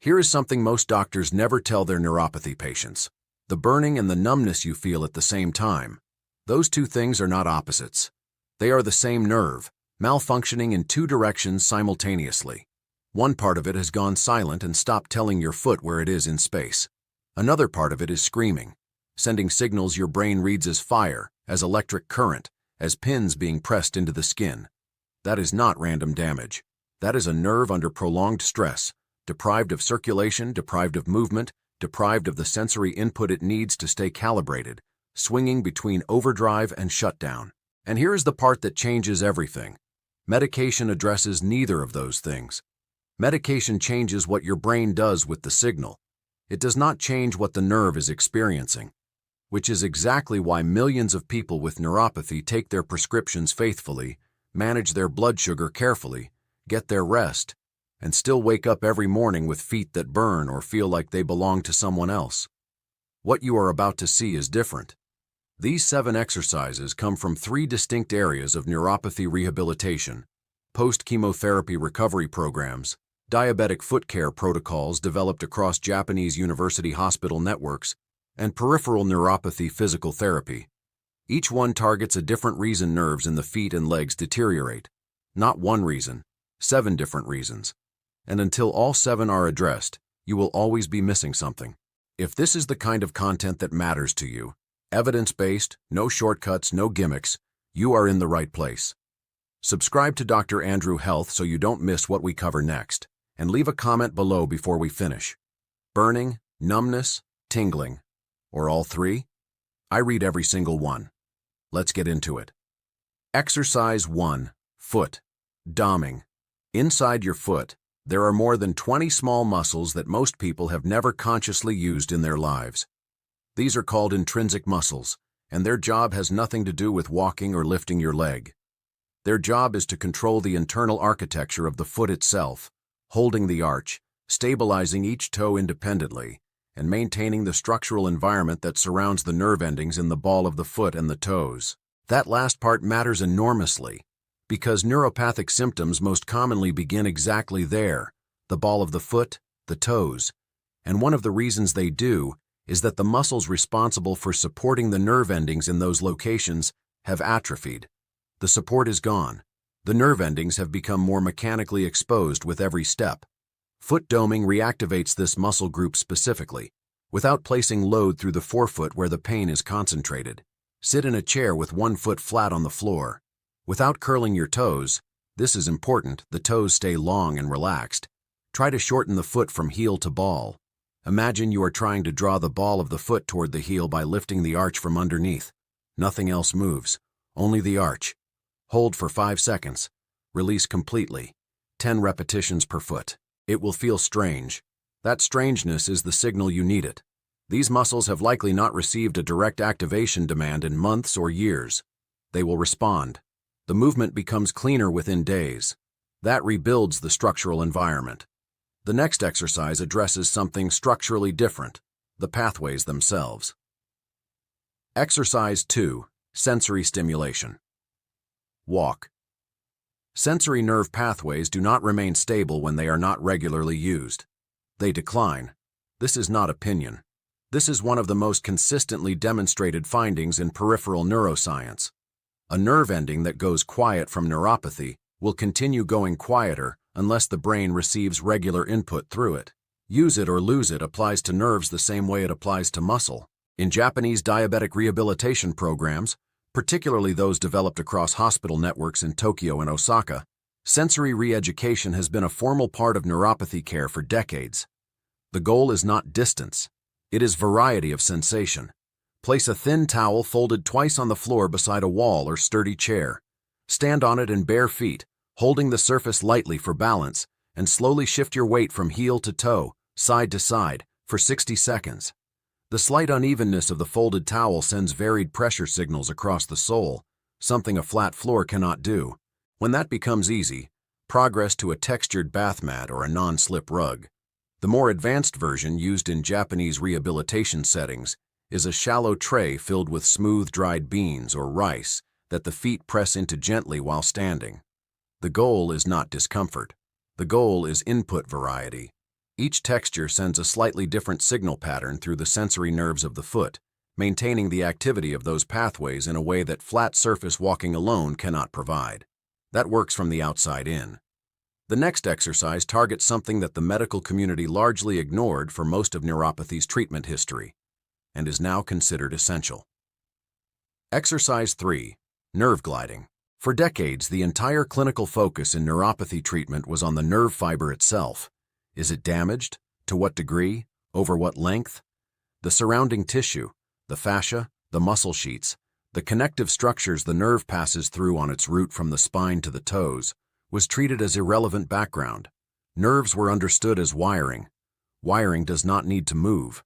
Here is something most doctors never tell their neuropathy patients. The burning and the numbness you feel at the same time. Those two things are not opposites. They are the same nerve, malfunctioning in two directions simultaneously. One part of it has gone silent and stopped telling your foot where it is in space. Another part of it is screaming, sending signals your brain reads as fire, as electric current, as pins being pressed into the skin. That is not random damage. That is a nerve under prolonged stress, deprived of circulation, deprived of movement, deprived of the sensory input it needs to stay calibrated, swinging between overdrive and shutdown. And here is the part that changes everything. Medication addresses neither of those things. Medication changes what your brain does with the signal. It does not change what the nerve is experiencing, which is exactly why millions of people with neuropathy take their prescriptions faithfully, manage their blood sugar carefully, get their rest, and still wake up every morning with feet that burn or feel like they belong to someone else. What you are about to see is different. These 7 exercises come from 3 distinct areas of neuropathy rehabilitation: post-chemotherapy recovery programs, diabetic foot care protocols developed across Japanese university hospital networks, and peripheral neuropathy physical therapy. Each one targets a different reason nerves in the feet and legs deteriorate. Not one reason, 7 different reasons. And until all 7 are addressed, you will always be missing something. If this is the kind of content that matters to you, evidence-based, no shortcuts, no gimmicks, you are in the right place. Subscribe to Dr. Andrew Health so you don't miss what we cover next, and leave a comment below before we finish. Burning, numbness, tingling, or all 3? I read every single one. Let's get into it. Exercise 1. Foot. Doming. Inside your foot, there are more than 20 small muscles that most people have never consciously used in their lives. These are called intrinsic muscles, and their job has nothing to do with walking or lifting your leg. Their job is to control the internal architecture of the foot itself, holding the arch, stabilizing each toe independently, and maintaining the structural environment that surrounds the nerve endings in the ball of the foot and the toes. That last part matters enormously, because neuropathic symptoms most commonly begin exactly there, the ball of the foot, the toes. And one of the reasons they do is that the muscles responsible for supporting the nerve endings in those locations have atrophied. The support is gone. The nerve endings have become more mechanically exposed with every step. Foot doming reactivates this muscle group specifically, without placing load through the forefoot where the pain is concentrated. Sit in a chair with one foot flat on the floor. Without curling your toes, this is important, the toes stay long and relaxed. Try to shorten the foot from heel to ball. Imagine you are trying to draw the ball of the foot toward the heel by lifting the arch from underneath. Nothing else moves, only the arch. Hold for 5 seconds. Release completely. 10 repetitions per foot. It will feel strange. That strangeness is the signal you need it. These muscles have likely not received a direct activation demand in months or years. They will respond. The movement becomes cleaner within days. That rebuilds the structural environment. The next exercise addresses something structurally different, the pathways themselves. Exercise 2. Sensory stimulation. Walk. Sensory nerve pathways do not remain stable when they are not regularly used. They decline. This is not opinion. This is one of the most consistently demonstrated findings in peripheral neuroscience. A nerve ending that goes quiet from neuropathy will continue going quieter unless the brain receives regular input through it. Use it or lose it applies to nerves the same way it applies to muscle. In Japanese diabetic rehabilitation programs, particularly those developed across hospital networks in Tokyo and Osaka, sensory re-education has been a formal part of neuropathy care for decades. The goal is not distance. It is variety of sensation. Place a thin towel folded twice on the floor beside a wall or sturdy chair. Stand on it in bare feet, holding the surface lightly for balance, and slowly shift your weight from heel to toe, side to side, for 60 seconds. The slight unevenness of the folded towel sends varied pressure signals across the sole, something a flat floor cannot do. When that becomes easy, progress to a textured bath mat or a non-slip rug. The more advanced version used in Japanese rehabilitation settings is a shallow tray filled with smooth dried beans or rice that the feet press into gently while standing. The goal is not discomfort. The goal is input variety. Each texture sends a slightly different signal pattern through the sensory nerves of the foot, maintaining the activity of those pathways in a way that flat surface walking alone cannot provide. That works from the outside in. The next exercise targets something that the medical community largely ignored for most of neuropathy's treatment history, and is now considered essential. Exercise 3. Nerve gliding. For decades, the entire clinical focus in neuropathy treatment was on the nerve fiber itself. Is it damaged? To what degree? Over what length? The surrounding tissue, the fascia, the muscle sheets, the connective structures the nerve passes through on its route from the spine to the toes, was treated as irrelevant background. Nerves were understood as wiring. Wiring does not need to move.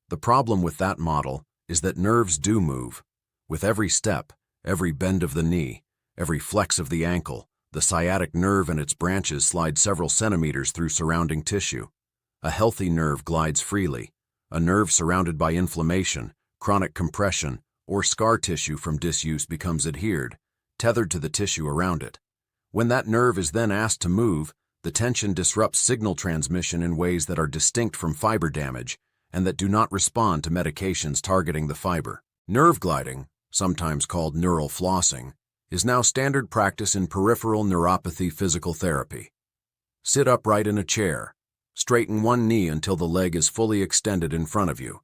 The problem with that model is that nerves do move. With every step, every bend of the knee, every flex of the ankle, the sciatic nerve and its branches slide several centimeters through surrounding tissue. A healthy nerve glides freely. A nerve surrounded by inflammation, chronic compression, or scar tissue from disuse becomes adhered, tethered to the tissue around it. When that nerve is then asked to move, the tension disrupts signal transmission in ways that are distinct from fiber damage and that do not respond to medications targeting the fiber. Nerve gliding, sometimes called neural flossing, is now standard practice in peripheral neuropathy physical therapy. Sit upright in a chair. Straighten one knee until the leg is fully extended in front of you.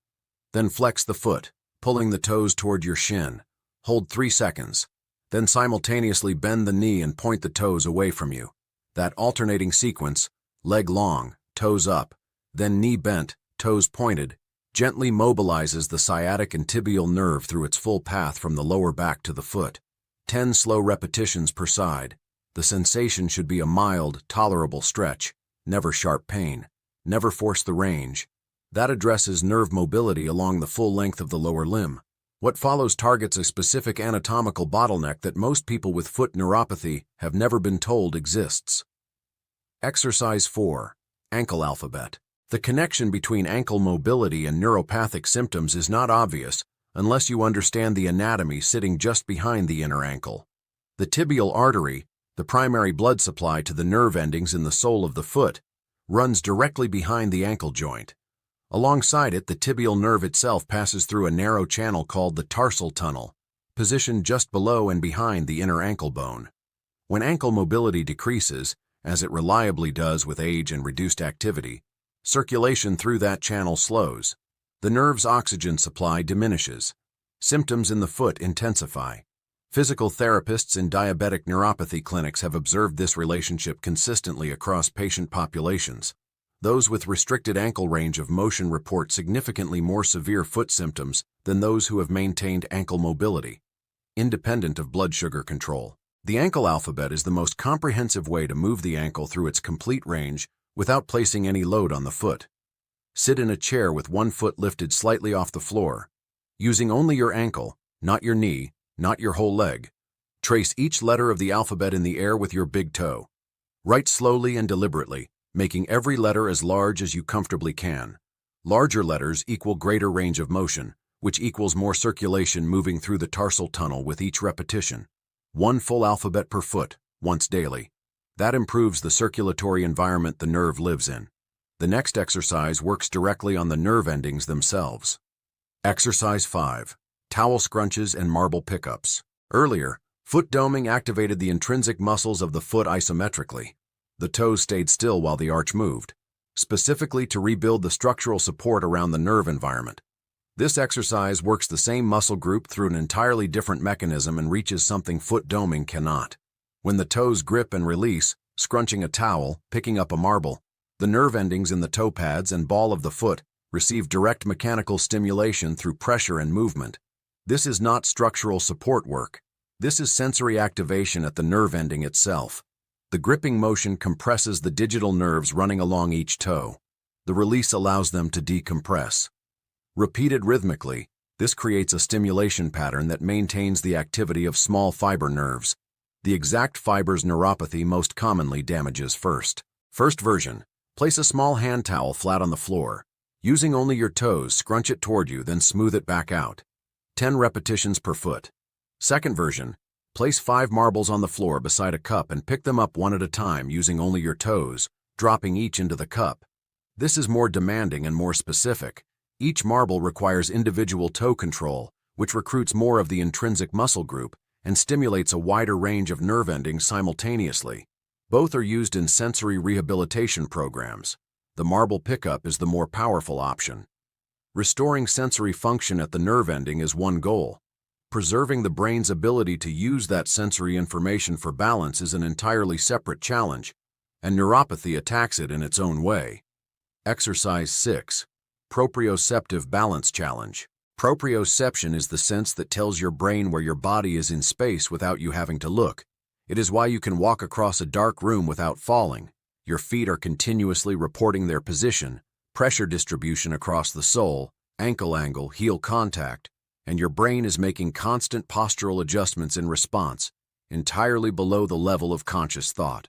Then flex the foot, pulling the toes toward your shin. Hold 3 seconds. Then simultaneously bend the knee and point the toes away from you. That alternating sequence, leg long, toes up, then knee bent, toes pointed, gently mobilizes the sciatic and tibial nerve through its full path from the lower back to the foot. 10 slow repetitions per side. The sensation should be a mild, tolerable stretch, never sharp pain, never force the range. That addresses nerve mobility along the full length of the lower limb. What follows targets a specific anatomical bottleneck that most people with foot neuropathy have never been told exists. Exercise 4. Ankle alphabet. The connection between ankle mobility and neuropathic symptoms is not obvious unless you understand the anatomy sitting just behind the inner ankle. The tibial artery, the primary blood supply to the nerve endings in the sole of the foot, runs directly behind the ankle joint. Alongside it, the tibial nerve itself passes through a narrow channel called the tarsal tunnel, positioned just below and behind the inner ankle bone. When ankle mobility decreases, as it reliably does with age and reduced activity, circulation through that channel slows. The nerve's oxygen supply diminishes. Symptoms in the foot intensify. Physical therapists in diabetic neuropathy clinics have observed this relationship consistently across patient populations. Those with restricted ankle range of motion report significantly more severe foot symptoms than those who have maintained ankle mobility, independent of blood sugar control. The ankle alphabet is the most comprehensive way to move the ankle through its complete range without placing any load on the foot. Sit in a chair with one foot lifted slightly off the floor, using only your ankle, not your knee, not your whole leg. Trace each letter of the alphabet in the air with your big toe. Write slowly and deliberately, making every letter as large as you comfortably can. Larger letters equal greater range of motion, which equals more circulation moving through the tarsal tunnel with each repetition. One full alphabet per foot, once daily. That improves the circulatory environment the nerve lives in. The next exercise works directly on the nerve endings themselves. Exercise 5. Towel scrunches and marble pickups. Earlier, foot doming activated the intrinsic muscles of the foot isometrically. The toes stayed still while the arch moved, specifically to rebuild the structural support around the nerve environment. This exercise works the same muscle group through an entirely different mechanism and reaches something foot doming cannot. When the toes grip and release, scrunching a towel, picking up a marble, the nerve endings in the toe pads and ball of the foot receive direct mechanical stimulation through pressure and movement. This is not structural support work. This is sensory activation at the nerve ending itself. The gripping motion compresses the digital nerves running along each toe. The release allows them to decompress. Repeated rhythmically, this creates a stimulation pattern that maintains the activity of small fiber nerves. The exact fibers neuropathy most commonly damages first. First version. Place a small hand towel flat on the floor. Using only your toes, scrunch it toward you, then smooth it back out. 10 repetitions per foot. Second version. Place 5 marbles on the floor beside a cup and pick them up one at a time using only your toes, dropping each into the cup. This is more demanding and more specific. Each marble requires individual toe control, which recruits more of the intrinsic muscle group and stimulates a wider range of nerve endings simultaneously. Both are used in sensory rehabilitation programs. The marble pickup is the more powerful option. Restoring sensory function at the nerve ending is one goal. Preserving the brain's ability to use that sensory information for balance is an entirely separate challenge, and neuropathy attacks it in its own way. Exercise 6. Proprioceptive Balance Challenge. Proprioception is the sense that tells your brain where your body is in space without you having to look. It is why you can walk across a dark room without falling. Your feet are continuously reporting their position, pressure distribution across the sole, ankle angle, heel contact, and your brain is making constant postural adjustments in response, entirely below the level of conscious thought.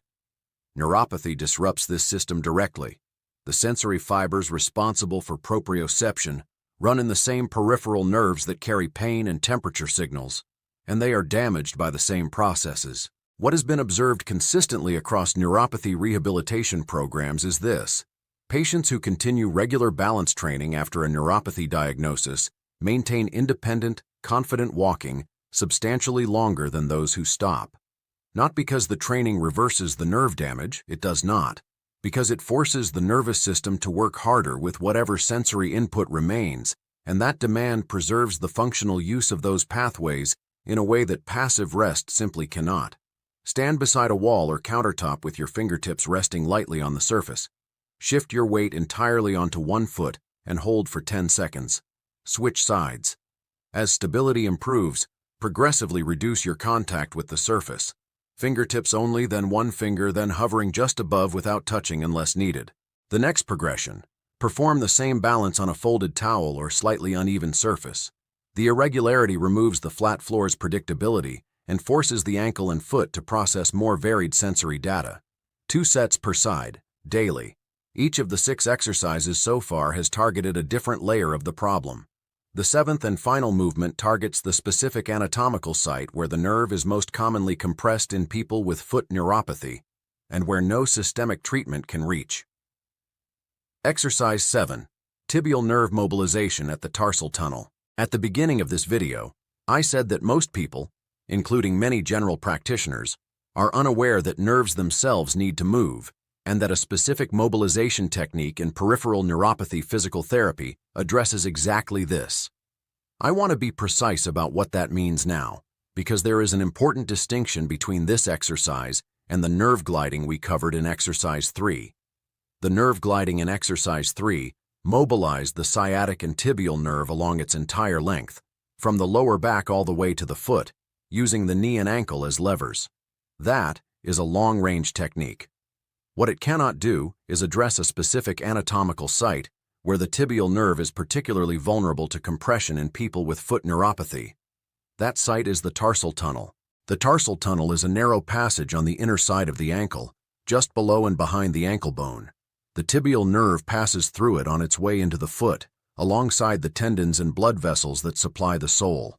Neuropathy disrupts this system directly. The sensory fibers responsible for proprioception run in the same peripheral nerves that carry pain and temperature signals, and they are damaged by the same processes. What has been observed consistently across neuropathy rehabilitation programs is this: patients who continue regular balance training after a neuropathy diagnosis maintain independent, confident walking substantially longer than those who stop. Not because the training reverses the nerve damage, it does not. Because it forces the nervous system to work harder with whatever sensory input remains, and that demand preserves the functional use of those pathways in a way that passive rest simply cannot. Stand beside a wall or countertop with your fingertips resting lightly on the surface. Shift your weight entirely onto one foot and hold for 10 seconds. Switch sides. As stability improves, progressively reduce your contact with the surface. Fingertips only, then one finger, then hovering just above without touching unless needed. The next progression: perform the same balance on a folded towel or slightly uneven surface. The irregularity removes the flat floor's predictability and forces the ankle and foot to process more varied sensory data. 2 sets per side, daily. Each of the 6 exercises so far has targeted a different layer of the problem. The 7th and final movement targets the specific anatomical site where the nerve is most commonly compressed in people with foot neuropathy and where no systemic treatment can reach. Exercise 7. Tibial nerve mobilization at the tarsal tunnel. At the beginning of this video, I said that most people, including many general practitioners, are unaware that nerves themselves need to move, and that a specific mobilization technique in peripheral neuropathy physical therapy addresses exactly this. I want to be precise about what that means now, because there is an important distinction between this exercise and the nerve gliding we covered in Exercise 3. The nerve gliding in Exercise 3 mobilized the sciatic and tibial nerve along its entire length, from the lower back all the way to the foot, using the knee and ankle as levers. That is a long-range technique. What it cannot do is address a specific anatomical site where the tibial nerve is particularly vulnerable to compression in people with foot neuropathy. That site is the tarsal tunnel. The tarsal tunnel is a narrow passage on the inner side of the ankle, just below and behind the ankle bone. The tibial nerve passes through it on its way into the foot, alongside the tendons and blood vessels that supply the sole.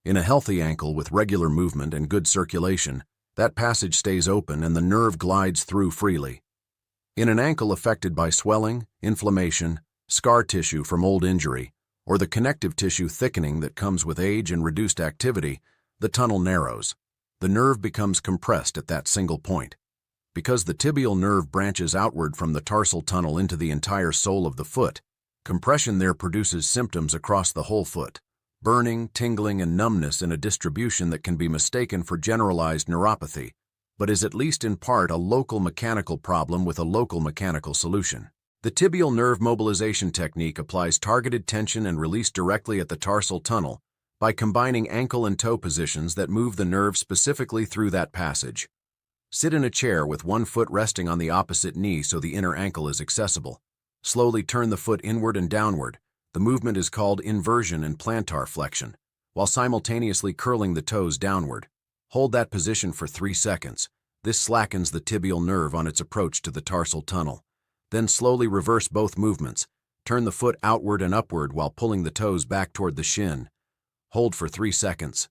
In a healthy ankle with regular movement and good circulation, that passage stays open and the nerve glides through freely. In an ankle affected by swelling, inflammation, scar tissue from old injury, or the connective tissue thickening that comes with age and reduced activity, the tunnel narrows. The nerve becomes compressed at that single point. Because the tibial nerve branches outward from the tarsal tunnel into the entire sole of the foot, compression there produces symptoms across the whole foot: burning, tingling, and numbness in a distribution that can be mistaken for generalized neuropathy, but is at least in part a local mechanical problem with a local mechanical solution. The tibial nerve mobilization technique applies targeted tension and release directly at the tarsal tunnel by combining ankle and toe positions that move the nerve specifically through that passage. Sit in a chair with one foot resting on the opposite knee so the inner ankle is accessible. Slowly turn the foot inward and downward. The movement is called inversion and plantar flexion, while simultaneously curling the toes downward. Hold that position for 3 seconds. This slackens the tibial nerve on its approach to the tarsal tunnel. Then slowly reverse both movements. Turn the foot outward and upward while pulling the toes back toward the shin. Hold for 3 seconds.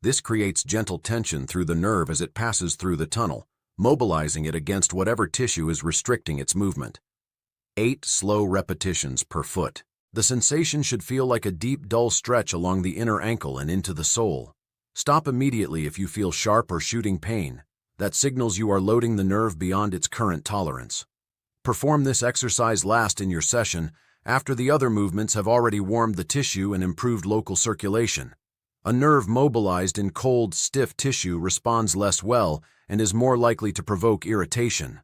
This creates gentle tension through the nerve as it passes through the tunnel, mobilizing it against whatever tissue is restricting its movement. 8 slow repetitions per foot. The sensation should feel like a deep, dull stretch along the inner ankle and into the sole. Stop immediately if you feel sharp or shooting pain. That signals you are loading the nerve beyond its current tolerance. Perform this exercise last in your session after the other movements have already warmed the tissue and improved local circulation. A nerve mobilized in cold, stiff tissue responds less well and is more likely to provoke irritation.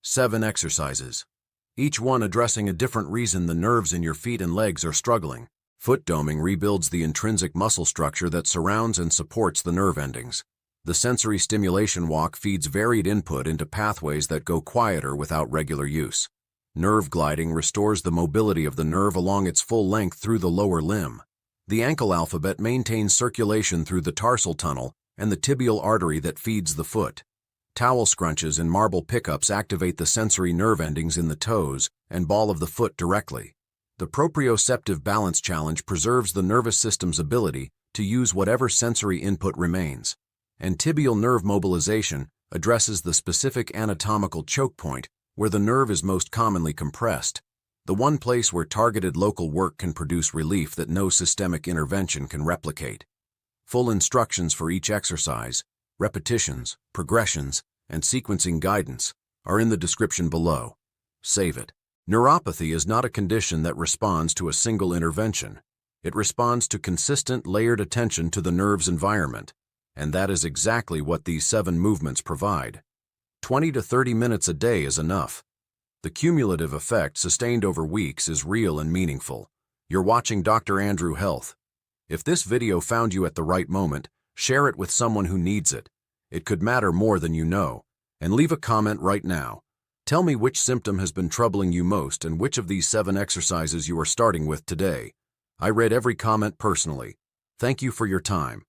7 exercises, each one addressing a different reason the nerves in your feet and legs are struggling. Foot doming rebuilds the intrinsic muscle structure that surrounds and supports the nerve endings. The sensory stimulation walk feeds varied input into pathways that go quieter without regular use. Nerve gliding restores the mobility of the nerve along its full length through the lower limb. The ankle alphabet maintains circulation through the tarsal tunnel and the tibial artery that feeds the foot. Towel scrunches and marble pickups activate the sensory nerve endings in the toes and ball of the foot directly. The proprioceptive balance challenge preserves the nervous system's ability to use whatever sensory input remains. And tibial nerve mobilization addresses the specific anatomical choke point where the nerve is most commonly compressed, the one place where targeted local work can produce relief that no systemic intervention can replicate. Full instructions for each exercise, repetitions, progressions, and sequencing guidance are in the description below. Save it. Neuropathy is not a condition that responds to a single intervention. It responds to consistent, layered attention to the nerve's environment, and that is exactly what these 7 movements provide. 20 to 30 minutes a day is enough. The cumulative effect sustained over weeks is real and meaningful. You're watching Dr. Andrew Health. If this video found you at the right moment, share it with someone who needs it. It could matter more than you know. And leave a comment right now. Tell me which symptom has been troubling you most and which of these 7 exercises you are starting with today. I read every comment personally. Thank you for your time.